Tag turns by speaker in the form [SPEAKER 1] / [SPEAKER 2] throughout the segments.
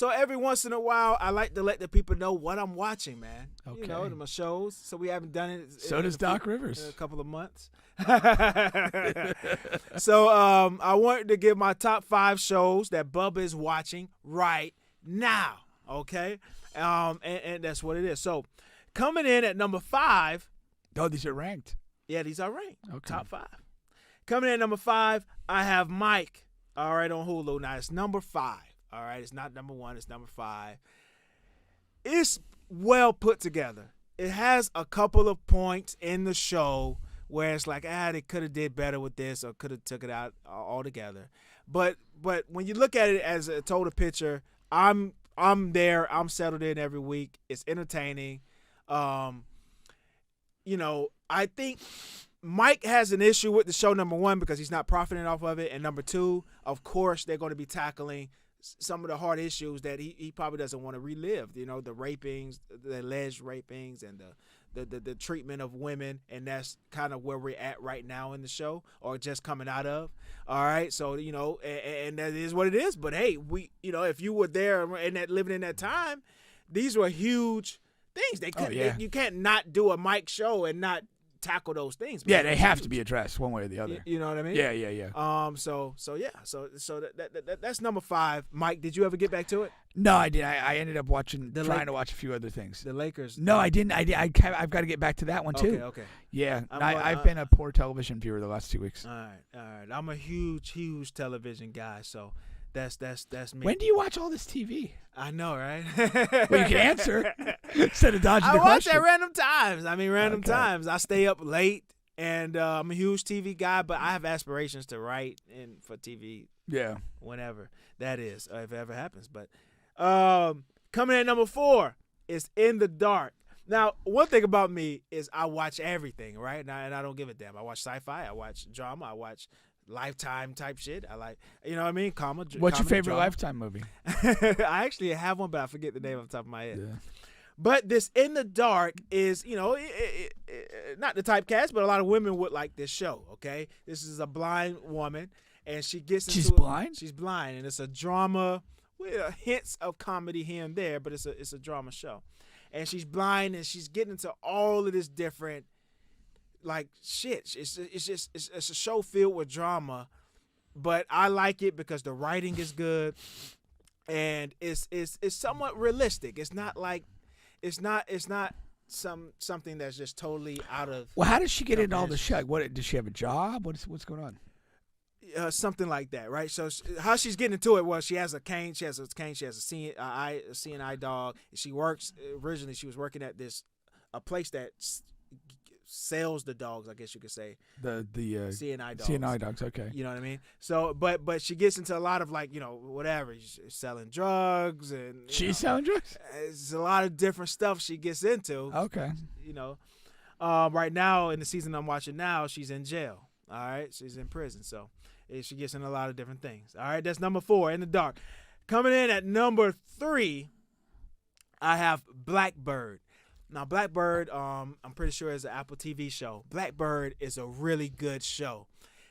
[SPEAKER 1] So every once in a while, I like to let the people know what I'm watching, man.
[SPEAKER 2] Okay.
[SPEAKER 1] You know, my shows. So we haven't done it.
[SPEAKER 2] So does Doc Rivers.
[SPEAKER 1] In a couple of months. So I wanted to give my top 5 shows that Bubba is watching right now. Okay, and that's what it is. So coming in at number 5.
[SPEAKER 2] Oh, these are ranked.
[SPEAKER 1] Yeah, these are ranked.
[SPEAKER 2] Okay.
[SPEAKER 1] Top 5. Coming in at number 5, I have Mike. All right, on Hulu. Now it's number 5. All right, it's not number 1. It's number 5. It's well put together. It has a couple of points in the show where it's like, they could have did better with this or could have took it out altogether. But when you look at it as a total picture, I'm there. I'm settled in every week. It's entertaining. You know, I think Mike has an issue with the show, number 1, because he's not profiting off of it. And number 2, of course, they're going to be tackling some of the hard issues that he probably doesn't want to relive. You know, the rapings, the alleged rapings, and the treatment of women. And that's kind of where we're at right now in the show, or just coming out of. All right. So, you know, and that is what it is. But hey, if you were there and living in that time, these were huge things. They couldn't, you can't not do a Mike show and not tackle those things.
[SPEAKER 2] Yeah, they have to be addressed one way or the other.
[SPEAKER 1] You know what I mean?
[SPEAKER 2] Yeah.
[SPEAKER 1] So that's number 5. Mike, did you ever get back to it?
[SPEAKER 2] No, I did. I ended up trying to watch a few other things.
[SPEAKER 1] The Lakers.
[SPEAKER 2] No, I didn't. I've got to get back to that one too.
[SPEAKER 1] Okay.
[SPEAKER 2] Yeah, I've been a poor television viewer the last 2 weeks.
[SPEAKER 1] All right. I'm a huge television guy, so that's me.
[SPEAKER 2] When do you watch all this TV?
[SPEAKER 1] I know, right?
[SPEAKER 2] Well, you can answer instead of dodging the question.
[SPEAKER 1] I watch at random times. Random times. I stay up late, and I'm a huge TV guy, but I have aspirations to write for TV.
[SPEAKER 2] Yeah.
[SPEAKER 1] Whenever that is, if it ever happens. But coming in at number 4 is In the Dark. Now, one thing about me is I watch everything, right? And I don't give a damn. I watch sci-fi. I watch drama. I watch Lifetime type shit. I like, you know what I mean?
[SPEAKER 2] What's your favorite
[SPEAKER 1] drama.
[SPEAKER 2] Lifetime movie?
[SPEAKER 1] I actually have one, but I forget the name off the top of my head.
[SPEAKER 2] Yeah.
[SPEAKER 1] But this In the Dark is, not the typecast, but a lot of women would like this show, okay? This is a blind woman, and she gets into
[SPEAKER 2] She's blind?
[SPEAKER 1] She's blind, and it's a drama with hints of comedy here and there, but it's a drama show. And she's blind, and she's getting into all of this different like shit. It's a show filled with drama, but I like it because the writing is good and it's somewhat realistic. It's not something that's just totally out of.
[SPEAKER 2] Well, how does she get into all the shit? What does she have a job? What's going on?
[SPEAKER 1] Something like that, right? So how she's getting into it? Well, she has a cane. She has a seeing eye dog. She works. Originally, she was working at a place that sells the dogs, I guess you could say.
[SPEAKER 2] The
[SPEAKER 1] CNI dogs.
[SPEAKER 2] CNI dogs, okay.
[SPEAKER 1] You know what I mean? So, but she gets into a lot of whatever. She's selling drugs and
[SPEAKER 2] she's selling drugs.
[SPEAKER 1] It's a lot of different stuff she gets into.
[SPEAKER 2] Okay.
[SPEAKER 1] Right now in the season I'm watching now, she's in jail. All right, she's in prison. So she gets in a lot of different things. All right, that's number 4, In the Dark. Coming in at number 3, I have Blackbird. Now, Blackbird, I'm pretty sure is an Apple TV show. Blackbird is a really good show.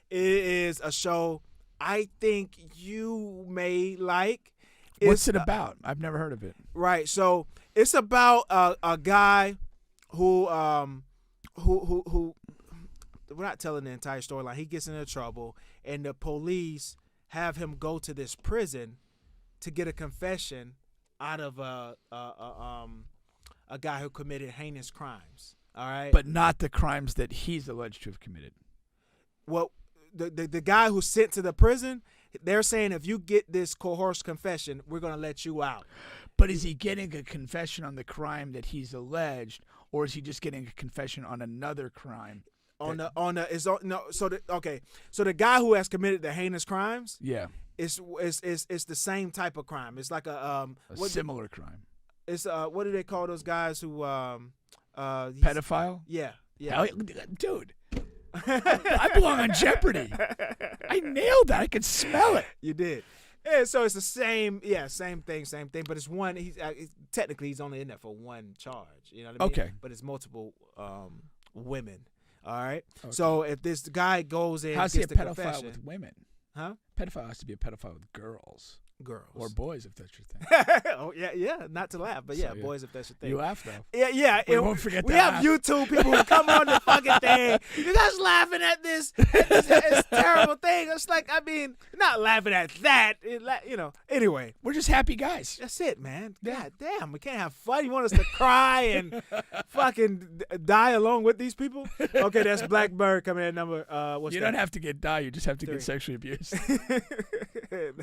[SPEAKER 1] It is a show I think you may like.
[SPEAKER 2] What's it about? I've never heard of it.
[SPEAKER 1] Right. So it's about a guy who we're not telling the entire storyline. He gets into trouble, and the police have him go to this prison to get a confession out of a guy who committed heinous crimes. All right,
[SPEAKER 2] but not the crimes that he's alleged to have committed.
[SPEAKER 1] Well, the guy who's sent to the prison, they're saying if you get this coerced confession, we're gonna let you out.
[SPEAKER 2] But is he getting a confession on the crime that he's alleged, or is he just getting a confession on another crime?
[SPEAKER 1] So the guy who has committed the heinous crimes,
[SPEAKER 2] yeah,
[SPEAKER 1] it's the same type of crime. It's like a
[SPEAKER 2] similar crime.
[SPEAKER 1] It's what do they call those guys who
[SPEAKER 2] pedophile?
[SPEAKER 1] Yeah.
[SPEAKER 2] Dude, I belong on Jeopardy. I nailed that. I could smell it.
[SPEAKER 1] You did. Yeah, so it's the same thing. But it's one. Technically he's only in there for one charge. You know what I mean?
[SPEAKER 2] Okay.
[SPEAKER 1] But it's multiple women. All right. Okay. So if this guy goes in,
[SPEAKER 2] how's
[SPEAKER 1] gets
[SPEAKER 2] he a pedophile
[SPEAKER 1] confession,
[SPEAKER 2] with women?
[SPEAKER 1] Huh?
[SPEAKER 2] Pedophile has to be a pedophile with girls.
[SPEAKER 1] girls
[SPEAKER 2] Or boys, if that's your thing.
[SPEAKER 1] oh yeah, not to laugh, but
[SPEAKER 2] So,
[SPEAKER 1] yeah,
[SPEAKER 2] yeah.
[SPEAKER 1] boys if that's your thing.
[SPEAKER 2] You laugh though.
[SPEAKER 1] Yeah.
[SPEAKER 2] We won't forget
[SPEAKER 1] we
[SPEAKER 2] that
[SPEAKER 1] have
[SPEAKER 2] laugh.
[SPEAKER 1] YouTube people who come on the fucking thing. You guys laughing at this terrible thing. It's like, I mean, not laughing at that. Anyway,
[SPEAKER 2] We're just happy guys.
[SPEAKER 1] that's it, man.
[SPEAKER 2] Yeah.
[SPEAKER 1] God damn, we can't have fun. You want us to cry and fucking die along with these people? Okay, that's Blackbird coming at number. What's
[SPEAKER 2] You
[SPEAKER 1] that?
[SPEAKER 2] don't have to get die. You just have to
[SPEAKER 1] 3.
[SPEAKER 2] get sexually abused,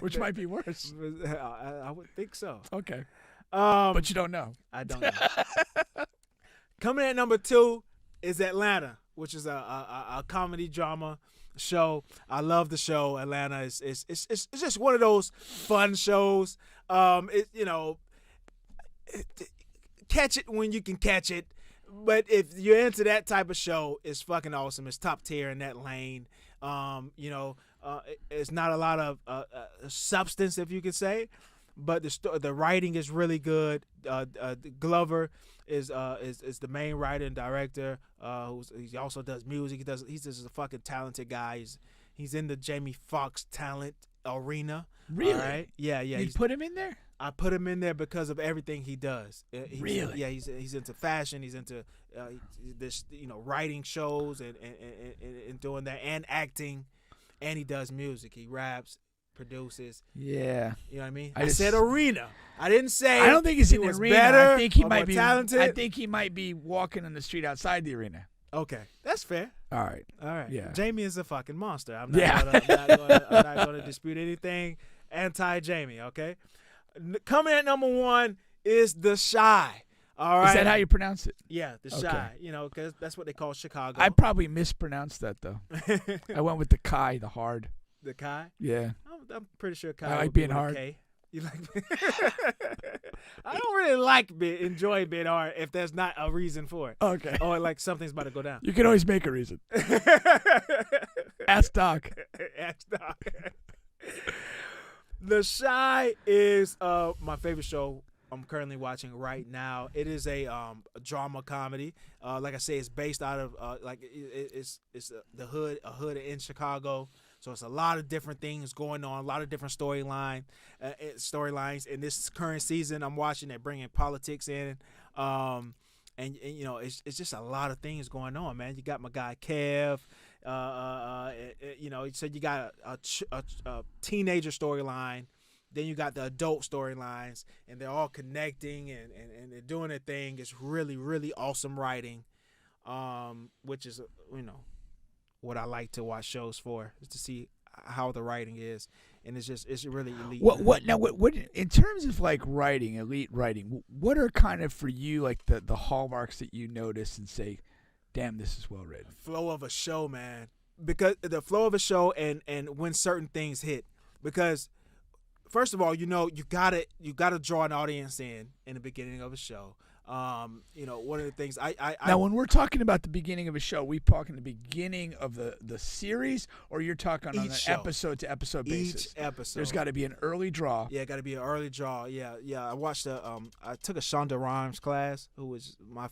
[SPEAKER 2] which might be worse.
[SPEAKER 1] I would think so.
[SPEAKER 2] Okay,
[SPEAKER 1] Um,
[SPEAKER 2] but you don't know.
[SPEAKER 1] I don't know. Coming at number 2 is Atlanta, which is a comedy drama show. I love the show. Atlanta is it's just one of those fun shows. Catch it when you can catch it. But if you're into that type of show, it's fucking awesome. It's top tier in that lane. It's not a lot of substance, if you could say, but the writing is really good. Glover is the main writer and director. He also does music. He's just a fucking talented guy. He's in the Jamie Foxx talent arena.
[SPEAKER 2] Really?
[SPEAKER 1] All right? Yeah.
[SPEAKER 2] You put him in there?
[SPEAKER 1] I put him in there because of everything he does.
[SPEAKER 2] Really?
[SPEAKER 1] Yeah, he's into fashion. He's into this, writing shows and doing that, and acting, and he does music. He raps, produces.
[SPEAKER 2] Yeah.
[SPEAKER 1] You know what I mean?
[SPEAKER 2] I
[SPEAKER 1] said arena. I didn't say.
[SPEAKER 2] I don't think he's in the
[SPEAKER 1] was
[SPEAKER 2] arena.
[SPEAKER 1] better
[SPEAKER 2] I think he
[SPEAKER 1] or
[SPEAKER 2] might
[SPEAKER 1] more
[SPEAKER 2] be
[SPEAKER 1] talented.
[SPEAKER 2] I think he might be walking in the street outside the arena.
[SPEAKER 1] Okay, that's fair.
[SPEAKER 2] All right.
[SPEAKER 1] All right.
[SPEAKER 2] Yeah.
[SPEAKER 1] Jamie is a fucking monster. I'm
[SPEAKER 2] Yeah.
[SPEAKER 1] not gonna dispute anything anti-Jamie. Okay. Coming at number 1 is The Shy. All right.
[SPEAKER 2] Is that how you pronounce it?
[SPEAKER 1] Yeah, The
[SPEAKER 2] Okay.
[SPEAKER 1] Shy. Because that's what they call Chicago.
[SPEAKER 2] I probably mispronounced that though. I went with the Kai, the hard.
[SPEAKER 1] The Kai.
[SPEAKER 2] Yeah.
[SPEAKER 1] I'm pretty sure Kai.
[SPEAKER 2] I like
[SPEAKER 1] would be
[SPEAKER 2] being
[SPEAKER 1] with a
[SPEAKER 2] hard.
[SPEAKER 1] K. You like? I don't really enjoy being hard if there's not a reason for it.
[SPEAKER 2] Okay.
[SPEAKER 1] Or like something's about to go down.
[SPEAKER 2] You can always make a reason. Ask Doc.
[SPEAKER 1] Ask Doc. The Shy is my favorite show I'm currently watching right now. It is a drama comedy. Like I say, it's based out of it's the hood, a hood in Chicago. So it's a lot of different things going on, a lot of different storylines. In this current season, I'm watching it, bringing politics in, and it's just a lot of things going on, man. You got my guy Kev. So you got a teenager storyline, then you got the adult storylines, and they're all connecting and they're doing their thing. It's really, really awesome writing, which is what I like to watch shows for, is to see how the writing is, and it's really elite.
[SPEAKER 2] What in terms of like writing, elite writing, what are kind of for you like the hallmarks that you notice and say, damn, this is well written?
[SPEAKER 1] Flow of a show, man. Because the flow of a show and when certain things hit. Because first of all, you gotta draw an audience in the beginning of a show. One of the things
[SPEAKER 2] now when we're talking about the beginning of a show, we talking the beginning of the series, or you're talking on an episode to episode basis?
[SPEAKER 1] Each episode.
[SPEAKER 2] There's got to be an early draw.
[SPEAKER 1] Yeah, got to be an early draw. Yeah. I watched I took a Shonda Rhimes class, who was my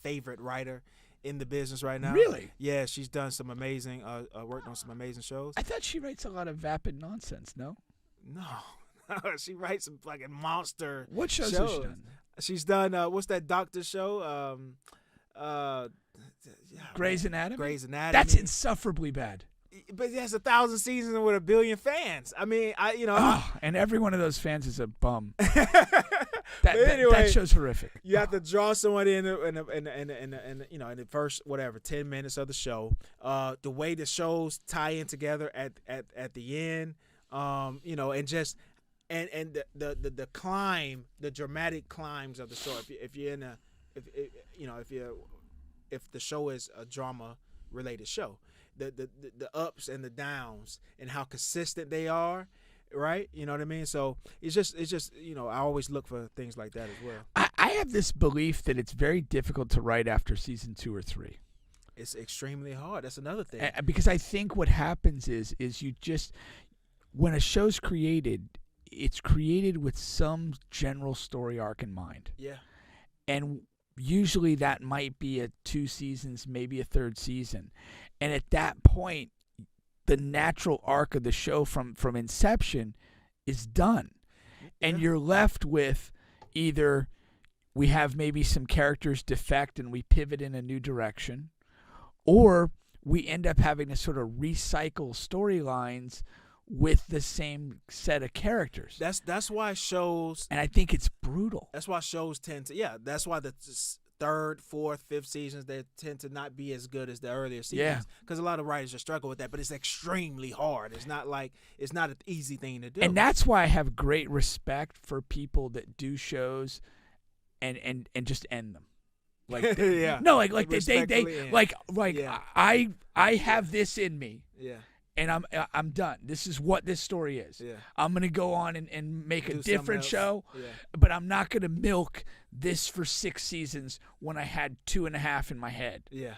[SPEAKER 1] favorite writer in the business right now.
[SPEAKER 2] Really?
[SPEAKER 1] Yeah, she's done some amazing worked on some amazing shows.
[SPEAKER 2] I thought she writes a lot of vapid nonsense. No.
[SPEAKER 1] No, she writes some fucking monster.
[SPEAKER 2] What shows has she done?
[SPEAKER 1] She's done what's that doctor show?
[SPEAKER 2] Grey's Anatomy.
[SPEAKER 1] Grey's Anatomy.
[SPEAKER 2] That's insufferably bad.
[SPEAKER 1] But it has 1,000 seasons with 1 billion fans. I mean,
[SPEAKER 2] and every one of those fans is a bum.
[SPEAKER 1] Anyway,
[SPEAKER 2] that show's horrific.
[SPEAKER 1] You have to draw someone in the first 10 minutes of the show. The way the shows tie in together at the end, and just and the climb, the dramatic climbs of the show. If the show is a drama related show, the ups and the downs and how consistent they are. Right, you know what I mean. So it's just I always look for things like that as well.
[SPEAKER 2] I have this belief that it's very difficult to write after season 2 or 3.
[SPEAKER 1] It's extremely hard. That's another thing.
[SPEAKER 2] Because I think what happens is you just, when a show's created, it's created with some general story arc in mind.
[SPEAKER 1] Yeah. And
[SPEAKER 2] usually that might be a 2 seasons, maybe a 3rd season, and at that point, the natural arc of the show from inception is done. And
[SPEAKER 1] Yeah.
[SPEAKER 2] you're left with either we have maybe some characters defect and we pivot in a new direction, or we end up having to sort of recycle storylines with the same set of characters.
[SPEAKER 1] That's why shows.
[SPEAKER 2] And I think it's brutal.
[SPEAKER 1] That's why shows tend to. Yeah, that's why the third, fourth, fifth seasons, they tend to not be as good as the earlier seasons. Because a lot of writers just struggle with that, but it's extremely hard. It's not an easy thing to do.
[SPEAKER 2] And that's why I have great respect for people that do shows and just end them. Like
[SPEAKER 1] yeah.
[SPEAKER 2] No, like they
[SPEAKER 1] Respectfully end.
[SPEAKER 2] like
[SPEAKER 1] Yeah.
[SPEAKER 2] I have this in me.
[SPEAKER 1] Yeah.
[SPEAKER 2] And I'm done. This is what this story is.
[SPEAKER 1] Yeah.
[SPEAKER 2] I'm gonna go on and make
[SPEAKER 1] Do
[SPEAKER 2] a
[SPEAKER 1] something
[SPEAKER 2] different
[SPEAKER 1] else.
[SPEAKER 2] show,
[SPEAKER 1] Yeah.
[SPEAKER 2] but I'm not gonna milk this for 6 seasons when I had 2.5 in my head.
[SPEAKER 1] Yeah.